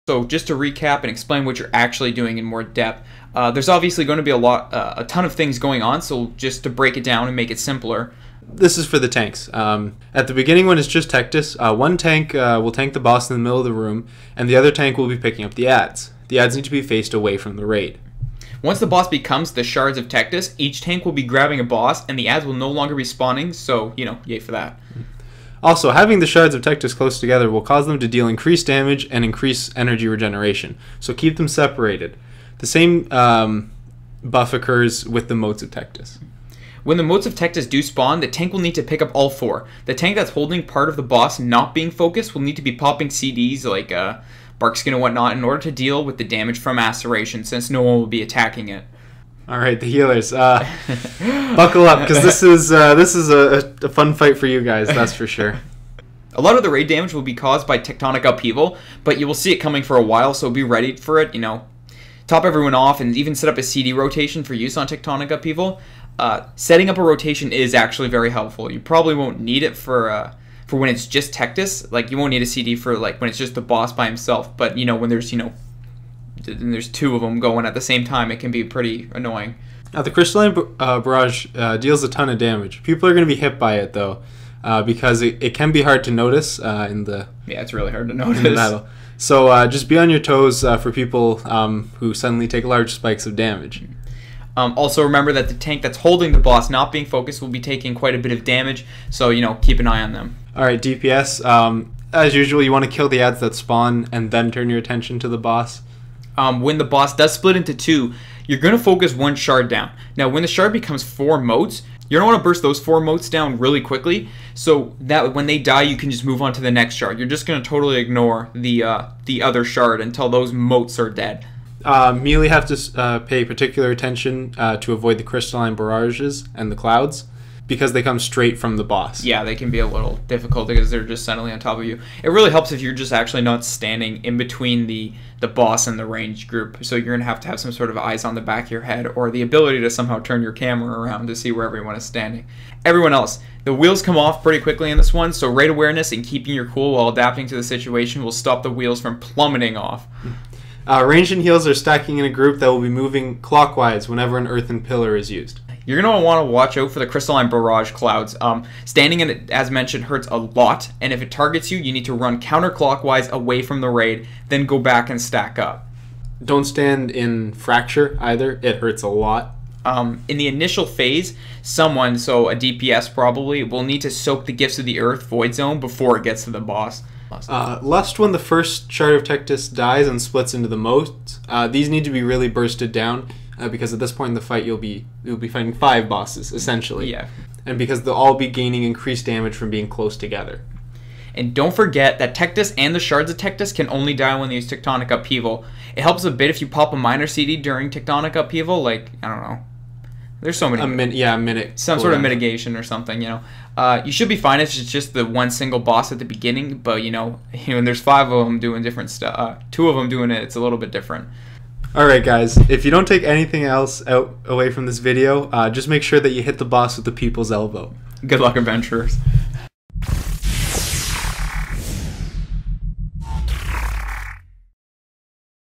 So just to recap and explain what you're actually doing in more depth, there's obviously going to be a ton of things going on, so just to break it down and make it simpler. This is for the tanks. At the beginning when it's just Tectus, one tank will tank the boss in the middle of the room, and the other tank will be picking up the adds. The adds need to be faced away from the raid. Once the boss becomes the shards of Tectus, each tank will be grabbing a boss, and the adds will no longer be spawning, so, yay for that. Also, having the shards of Tectus close together will cause them to deal increased damage and increase energy regeneration, so keep them separated. The same buff occurs with the motes of Tectus. When the motes of Tectus do spawn, the tank will need to pick up all four. The tank that's holding part of the boss not being focused will need to be popping CDs like bark skin and whatnot in order to deal with the damage from maceration, since no one will be attacking it. All right, the healers, buckle up, because this is a fun fight for you guys, that's for sure. A lot of the raid damage will be caused by tectonic upheaval, but you will see it coming for a while, so be ready for it. Top everyone off and even set up a CD rotation for use on tectonic upheaval. Setting up a rotation is actually very helpful. You probably won't need it for when it's just Tectus. Like, you won't need a CD for like when it's just the boss by himself. But when there's two of them going at the same time, it can be pretty annoying. Now, the crystalline barrage deals a ton of damage. People are going to be hit by it though, because it can be hard to notice in the it's really hard to notice. In the battle. So just be on your toes for people who suddenly take large spikes of damage. Also remember that the tank that's holding the boss not being focused will be taking quite a bit of damage, so keep an eye on them. Alright, DPS, as usual you want to kill the adds that spawn and then turn your attention to the boss. When the boss does split into two, you're going to focus one shard down. Now when the shard becomes 4 motes, you're going to want to burst those 4 motes down really quickly, so that when they die you can just move on to the next shard. You're just going to totally ignore the other shard until those motes are dead. Melee have to pay particular attention to avoid the crystalline barrages and the clouds, because they come straight from the boss. Yeah, they can be a little difficult because they're just suddenly on top of you. It really helps if you're just actually not standing in between the boss and the range group. So you're going to have some sort of eyes on the back of your head, or the ability to somehow turn your camera around to see where everyone is standing. Everyone else, the wheels come off pretty quickly in this one, so raid awareness and keeping your cool while adapting to the situation will stop the wheels from plummeting off. Ranged and heals are stacking in a group that will be moving clockwise whenever an earthen pillar is used. You're going to want to watch out for the crystalline barrage clouds. Standing in it, as mentioned, hurts a lot, and if it targets you, you need to run counterclockwise away from the raid, then go back and stack up. Don't stand in fracture either, it hurts a lot. In the initial phase, someone, so a DPS probably, will need to soak the gifts of the earth void zone before it gets to the boss. Lust when the first shard of Tectus dies and splits into the motes. These need to be really bursted down, because at this point in the fight you'll be fighting 5 bosses essentially. Yeah. And because they'll all be gaining increased damage from being close together. And don't forget that Tectus and the shards of Tectus can only die when they use tectonic upheaval. It helps a bit if you pop a minor CD during tectonic upheaval, like, I don't know. There's so many. A minute. Some sort of mitigation or something, You should be fine if it's just the one single boss at the beginning, but when there's 5 of them doing different stuff, 2 of them doing it, it's a little bit different. Alright guys, if you don't take anything else away from this video, just make sure that you hit the boss with the people's elbow. Good luck, adventurers.